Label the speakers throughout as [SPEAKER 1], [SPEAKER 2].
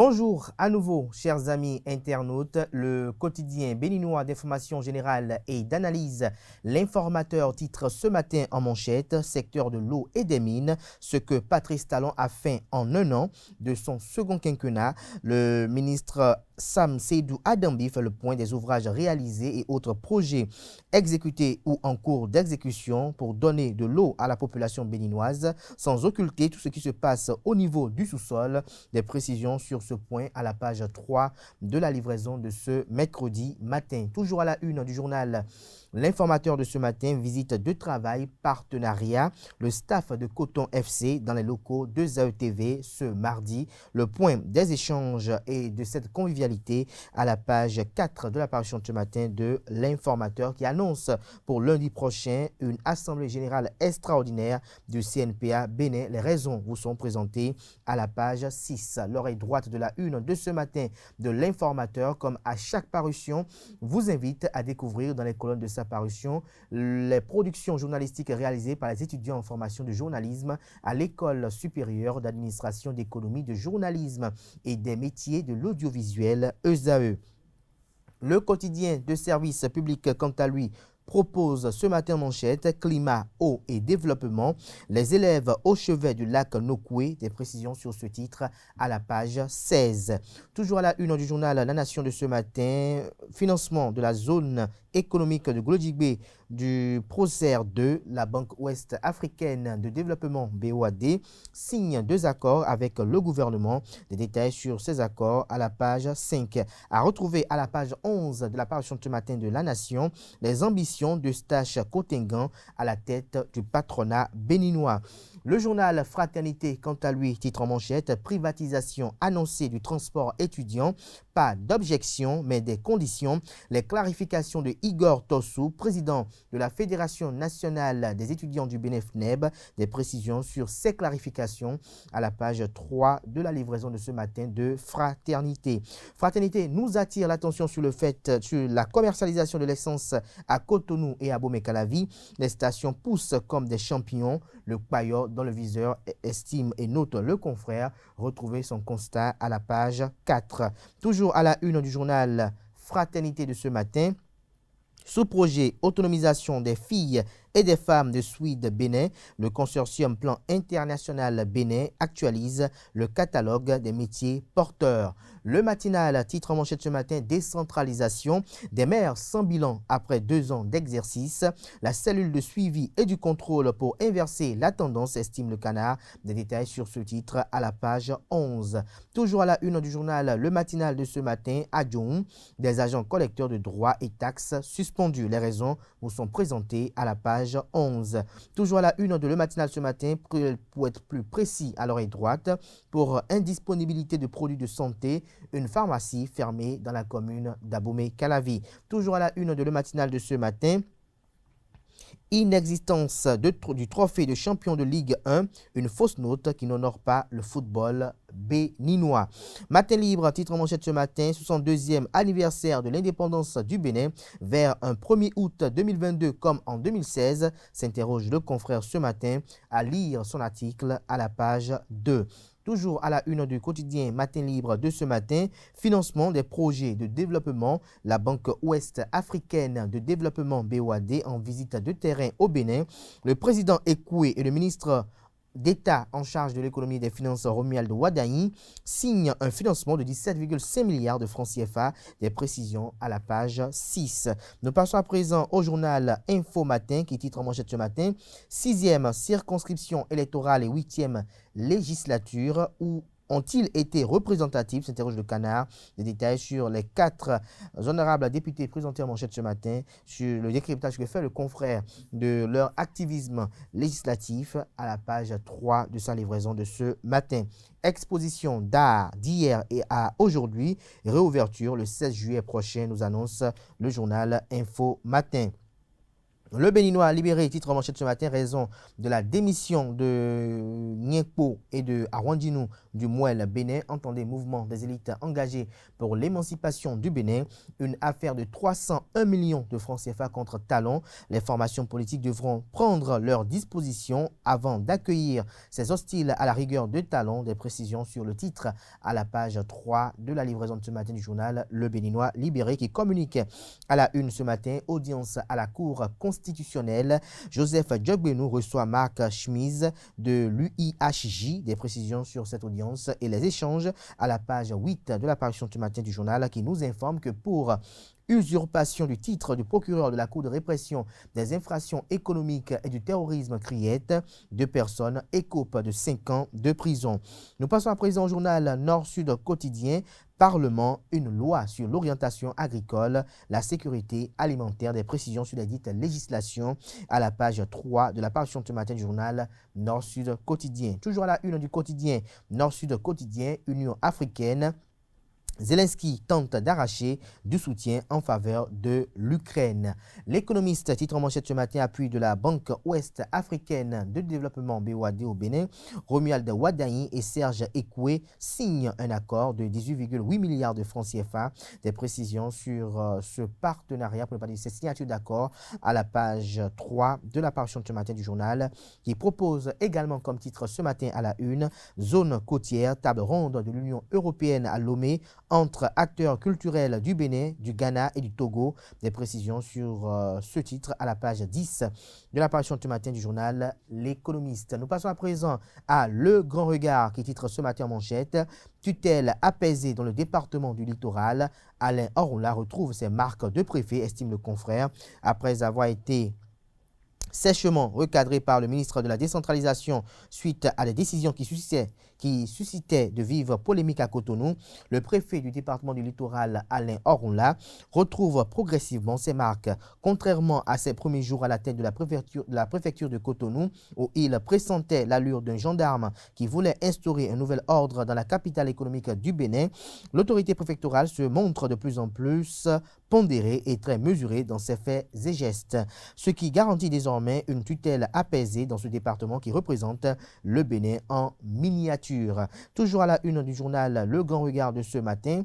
[SPEAKER 1] Bonjour à nouveau, chers amis internautes. Le quotidien béninois d'information générale et d'analyse, l'informateur titre ce matin en manchette, secteur de l'eau et des mines, ce que Patrice Talon a fait en un an de son second quinquennat. Le ministre Sam Seydou Adambi fait le point des ouvrages réalisés et autres projets exécutés ou en cours d'exécution pour donner de l'eau à la population béninoise, sans occulter tout ce qui se passe au niveau du sous-sol. Des précisions sur ce point à la page 3 de la livraison de ce mercredi matin. Toujours à la une du journal L'informateur de ce matin, visite de travail, partenariat, le staff de Coton FC dans les locaux de ZAE-TV ce mardi. Le point des échanges et de cette convivialité à la page 4 de la parution de ce matin de l'informateur qui annonce pour lundi prochain une assemblée générale extraordinaire du CNPA Bénin. Les raisons vous sont présentées à la page 6. L'oreille droite de la une de ce matin de l'informateur, comme à chaque parution, vous invite à découvrir dans les colonnes de sa parution les productions journalistiques réalisées par les étudiants en formation de journalisme à l'École supérieure d'administration d'économie de journalisme et des métiers de l'audiovisuel ESAE. Le quotidien de service public, quant à lui, propose ce matin en manchette climat, eau et développement. Les élèves au chevet du lac Nokoué. Des précisions sur ce titre à la page 16. Toujours à la une du journal La Nation de ce matin, financement de la zone économique de Glodjigbe du Procer 2, la Banque Ouest Africaine de Développement BOAD signe 2 accords avec le gouvernement. Des détails sur ces accords à la page 5. À retrouver à la page 11 de la parution de ce matin de La Nation, les ambitions de Stache Cotingan à la tête du patronat béninois. Le journal Fraternité, quant à lui, titre en manchette, privatisation annoncée du transport étudiant, pas d'objection mais des conditions. Les clarifications de Igor Tossou, président de la Fédération nationale des étudiants du Bénin FNEB, des précisions sur ces clarifications à la page 3 de la livraison de ce matin de Fraternité. Fraternité nous attire l'attention sur le fait, sur la commercialisation de l'essence à Cotonou et à Bomé-Calavi. Les stations poussent comme des champignons. Le Payor dans le viseur estime et note le confrère. Retrouvez son constat à la page 4. Toujours à la une du journal Fraternité de ce matin. Sous projet autonomisation des filles et des femmes de Suide Bénin, le consortium Plan International Bénin actualise le catalogue des métiers porteurs. Le matinal titre en manchette ce matin, décentralisation des maires sans bilan après 2 ans d'exercice. La cellule de suivi et du contrôle pour inverser la tendance, estime le Canard. Des détails sur ce titre à la page 11. Toujours à la une du journal Le Matinal de ce matin, à Djoum, des agents collecteurs de droits et taxes suspendus. Les raisons vous sont présentées à la page 11. Toujours à la une de Le Matinal ce matin, pour être plus précis à l'oreille droite, pour indisponibilité de produits de santé, une pharmacie fermée dans la commune d'Abomey-Calavi. Toujours à la une de Le Matinal de ce matin, inexistence du trophée de champion de Ligue 1, une fausse note qui n'honore pas le football béninois. Matin libre, titre en manchette ce matin, 62e anniversaire de l'indépendance du Bénin, vers un 1er août 2022 comme en 2016, s'interroge le confrère ce matin, à lire son article à la page 2. Toujours à la une du quotidien Matin Libre de ce matin, financement des projets de développement, la Banque Ouest Africaine de Développement BOAD en visite de terrain au Bénin. Le président Ekoué et le ministre d'État en charge de l'économie et des finances Romuald Wadaï signent un financement de 17,5 milliards de francs CFA. Des précisions à la page 6. Nous passons à présent au journal Info Matin qui titre en manchette ce matin, 6e circonscription électorale et 8e législature où ont-ils été représentatifs, s'interroge le Canard. Des détails sur les 4 honorables députés présentés en manchette ce matin, sur le décryptage que fait le confrère de leur activisme législatif à la page 3 de sa livraison de ce matin. Exposition d'art d'hier et à aujourd'hui, réouverture le 16 juillet prochain, nous annonce le journal Info Matin. Le Béninois libéré, titre manchette ce matin, raison de la démission de Nyekpo et de Arwandinou du Mouel Bénin. Entendez, mouvement des élites engagées pour l'émancipation du Bénin. Une affaire de 301 millions de francs CFA contre Talon. Les formations politiques devront prendre leurs dispositions avant d'accueillir ces hostiles à la rigueur de Talon. Des précisions sur le titre à la page 3 de la livraison de ce matin du journal Le Béninois libéré qui communique à la une ce matin. Audience à la Cour constitutionnelle. Joseph Djogbenou reçoit Marc Schmiz de l'UIHJ. Des précisions sur cette audience et les échanges à la page 8 de l'apparition ce matin du journal qui nous informe que pour usurpation du titre du procureur de la Cour de répression des infractions économiques et du terrorisme criette, 2 personnes écopent de 5 ans de prison. Nous passons à présent au journal Nord-Sud quotidien. Parlement, une loi sur l'orientation agricole, la sécurité alimentaire, des précisions sur les dites législations à la page 3 de l'apparition ce matin du journal Nord-Sud quotidien. Toujours à la une du quotidien Nord-Sud quotidien, Union africaine. Zelensky tente d'arracher du soutien en faveur de l'Ukraine. L'économiste, titre manchette ce matin, appui de la Banque Ouest africaine de développement BOAD au Bénin, Romuald Wadaï et Serge Ekoué signent un accord de 18,8 milliards de francs CFA. Des précisions sur ce partenariat, pour ne pas dire cette signature d'accord, à la page 3 de l'apparition ce matin du journal, qui propose également comme titre ce matin à la une, zone côtière, table ronde de l'Union européenne à Lomé, entre acteurs culturels du Bénin, du Ghana et du Togo. Des précisions sur ce titre à la page 10 de l'apparition ce matin du journal L'Économiste. Nous passons à présent à Le Grand Regard qui titre ce matin en manchette. Tutelle apaisée dans le département du littoral. Alain Orla retrouve ses marques de préfet, estime le confrère, après avoir été sèchement recadré par le ministre de la Décentralisation suite à des décisions qui suscitaient de vives polémiques à Cotonou. Le préfet du département du littoral, Alain Orunla, retrouve progressivement ses marques. Contrairement à ses premiers jours à la tête de la préfecture de Cotonou, où il pressentait l'allure d'un gendarme qui voulait instaurer un nouvel ordre dans la capitale économique du Bénin, l'autorité préfectorale se montre de plus en plus pondérée et très mesurée dans ses faits et gestes, ce qui garantit désormais une tutelle apaisée dans ce département qui représente le Bénin en miniature. Toujours à la une du journal Le Grand Regard de ce matin,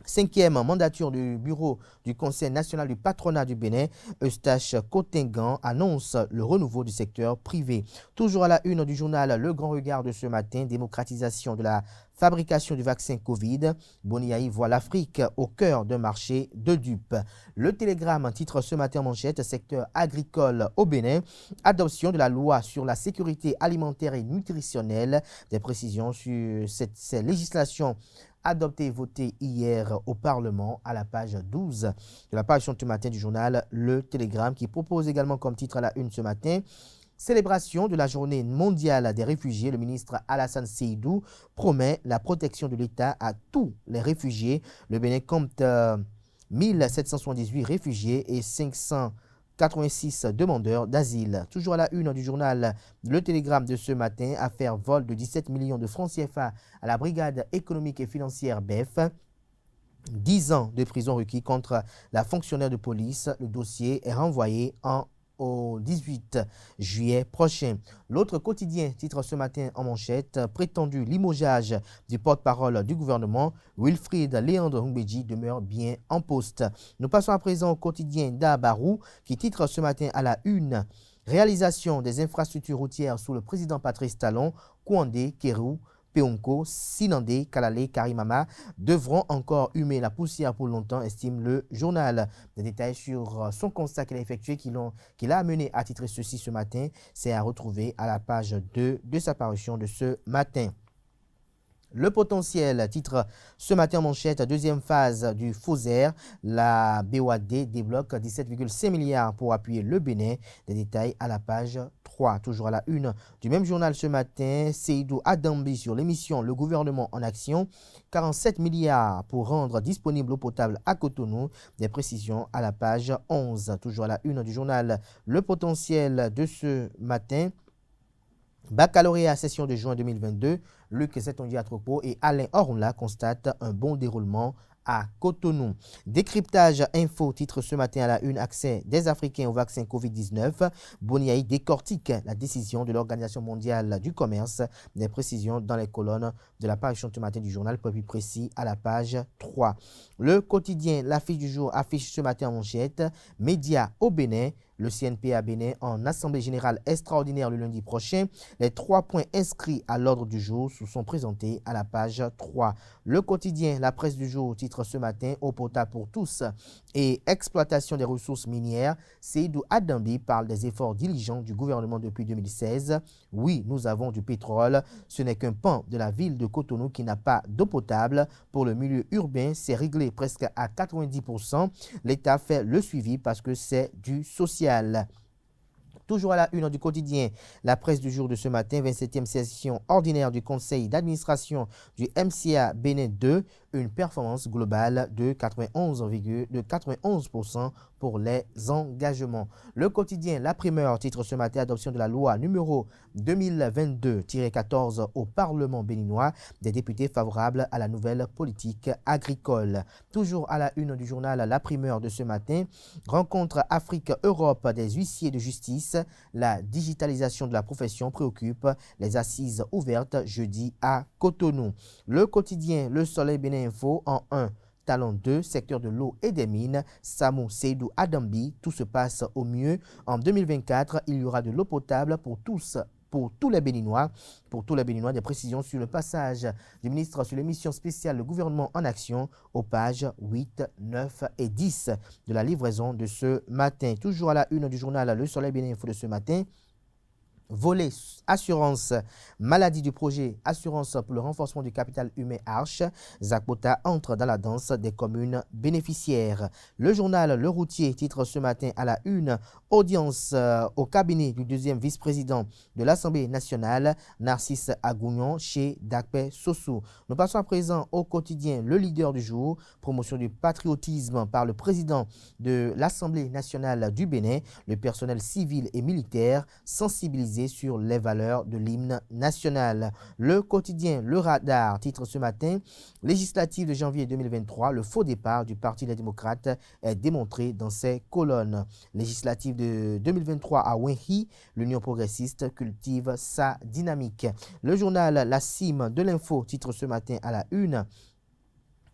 [SPEAKER 1] 5e mandature du bureau du Conseil national du patronat du Bénin, Eustache Cotingan annonce le renouveau du secteur privé. Toujours à la une du journal Le Grand Regard de ce matin, démocratisation de la fabrication du vaccin Covid. Boniaï voit l'Afrique au cœur d'un marché de dupes. Le Télégramme titre ce matin en manchette, secteur agricole au Bénin, adoption de la loi sur la sécurité alimentaire et nutritionnelle. Des précisions sur ces législations adopté et voté hier au Parlement à la page 12 de la parution ce matin du journal Le Télégramme qui propose également comme titre à la une ce matin célébration de la journée mondiale des réfugiés. Le ministre Alassane Seydou promet la protection de l'État à tous les réfugiés. Le Bénin compte 1778 réfugiés et 586 demandeurs d'asile. Toujours à la une du journal Le Télégramme de ce matin, affaire vol de 17 millions de francs CFA à la brigade économique et financière BEF. 10 ans de prison requis contre la fonctionnaire de police. Le dossier est renvoyé au 18 juillet prochain. L'autre quotidien titre ce matin en manchette, prétendu limogeage du porte-parole du gouvernement, Wilfried Léandre Humbedji demeure bien en poste. Nous passons à présent au quotidien d'Abarou qui titre ce matin à la une, réalisation des infrastructures routières sous le président Patrice Talon, Kouandé, Kérou, Peonko, Sinandé, Kalale, Karimama devront encore humer la poussière pour longtemps, estime le journal. Des détails sur son constat qu'il a effectué, qui l'a amené à titrer ceci ce matin, c'est à retrouver à la page 2 de sa parution de ce matin. Le potentiel titre ce matin en manchette, deuxième phase du FOSER, la BOAD débloque 17,5 milliards pour appuyer le Bénin. Des détails à la page 3. Toujours à la une du même journal ce matin, Seydou Adambi sur l'émission Le gouvernement en action, 47 milliards pour rendre disponible l'eau potable à Cotonou. Des précisions à la page 11. Toujours à la une du journal Le potentiel de ce matin, baccalauréat session de juin 2022, Luc Zetongi Atropo et Alain Orunla constatent un bon déroulement à Cotonou. Décryptage info, titre ce matin à la une, accès des Africains au vaccin Covid-19. Boniaï décortique la décision de l'Organisation mondiale du commerce. Des précisions dans les colonnes de la page ce matin du journal, plus précis à la page 3. Le quotidien, l'affiche du jour, affiche ce matin en manchette, médias au Bénin. Le CNP à Bénin en Assemblée générale extraordinaire le lundi prochain. Les 3 points inscrits à l'ordre du jour sont présentés à la page 3. Le quotidien, la presse du jour, titre ce matin, eau potable pour tous et exploitation des ressources minières. Seydou Adambi parle des efforts diligents du gouvernement depuis 2016. Oui, nous avons du pétrole. Ce n'est qu'un pan de la ville de Cotonou qui n'a pas d'eau potable. Pour le milieu urbain, c'est réglé presque à 90%. L'État fait le suivi parce que c'est du social. Toujours à la une du quotidien, la presse du jour de ce matin, 27e session ordinaire du conseil d'administration du MCA Bénin 2, une performance globale de 91% pour les engagements. Le quotidien, la primeur, titre ce matin, adoption de la loi numéro 2022-14 au Parlement béninois, des députés favorables à la nouvelle politique agricole. Toujours à la une du journal, la primeur de ce matin, rencontre Afrique-Europe des huissiers de justice. La digitalisation de la profession préoccupe, les assises ouvertes jeudi à Cotonou. Le quotidien, le Soleil Bénin Info en 1. Talon 2, secteur de l'eau et des mines, Samou Seydou Adambi, tout se passe au mieux. En 2024, il y aura de l'eau potable pour tous les Béninois. Pour tous les Béninois, des précisions sur le passage du ministre sur l'émission spéciale Le gouvernement en action aux pages 8, 9 et 10 de la livraison de ce matin. Toujours à la une du journal Le Soleil Bénin Info de ce matin. Volet assurance maladie du projet assurance pour le renforcement du capital humain Arche. Zakpota entre dans la danse des communes bénéficiaires. Le journal Le Routier titre ce matin à la une audience au cabinet du deuxième vice-président de l'Assemblée nationale Narcisse Agounion chez Dakpe Sossou. Nous passons à présent au quotidien Le Leader du jour, promotion du patriotisme par le président de l'Assemblée nationale du Bénin, le personnel civil et militaire sensibilisé sur les valeurs de l'hymne national. Le quotidien Le Radar titre ce matin législative de janvier 2023, le faux départ du Parti des démocrates est démontré dans ses colonnes. Législative de 2023 à Wenhi, l'Union progressiste cultive sa dynamique. Le journal La Cime de l'info titre ce matin à la une.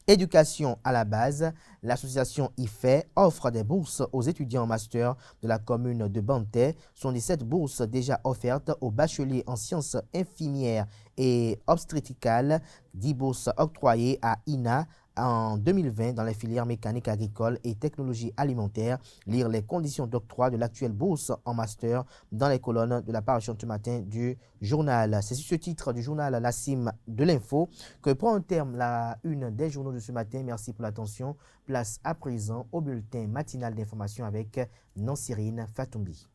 [SPEAKER 1] Éducation à la base, l'association IFE offre des bourses aux étudiants en master de la commune de Bantais. 17 bourses déjà offertes aux bacheliers en sciences infirmières et obstétricales, 10 bourses octroyées à INA en 2020 dans les filières mécaniques agricoles et technologie alimentaire. Lire les conditions d'octroi de l'actuelle bourse en master dans les colonnes de la page ce matin du journal. C'est sur ce titre du journal La Cime de l'info que prend un terme la une des journaux de ce matin. Merci pour l'attention. Place à présent au bulletin matinal d'information avec Nancirine Fatoumbi.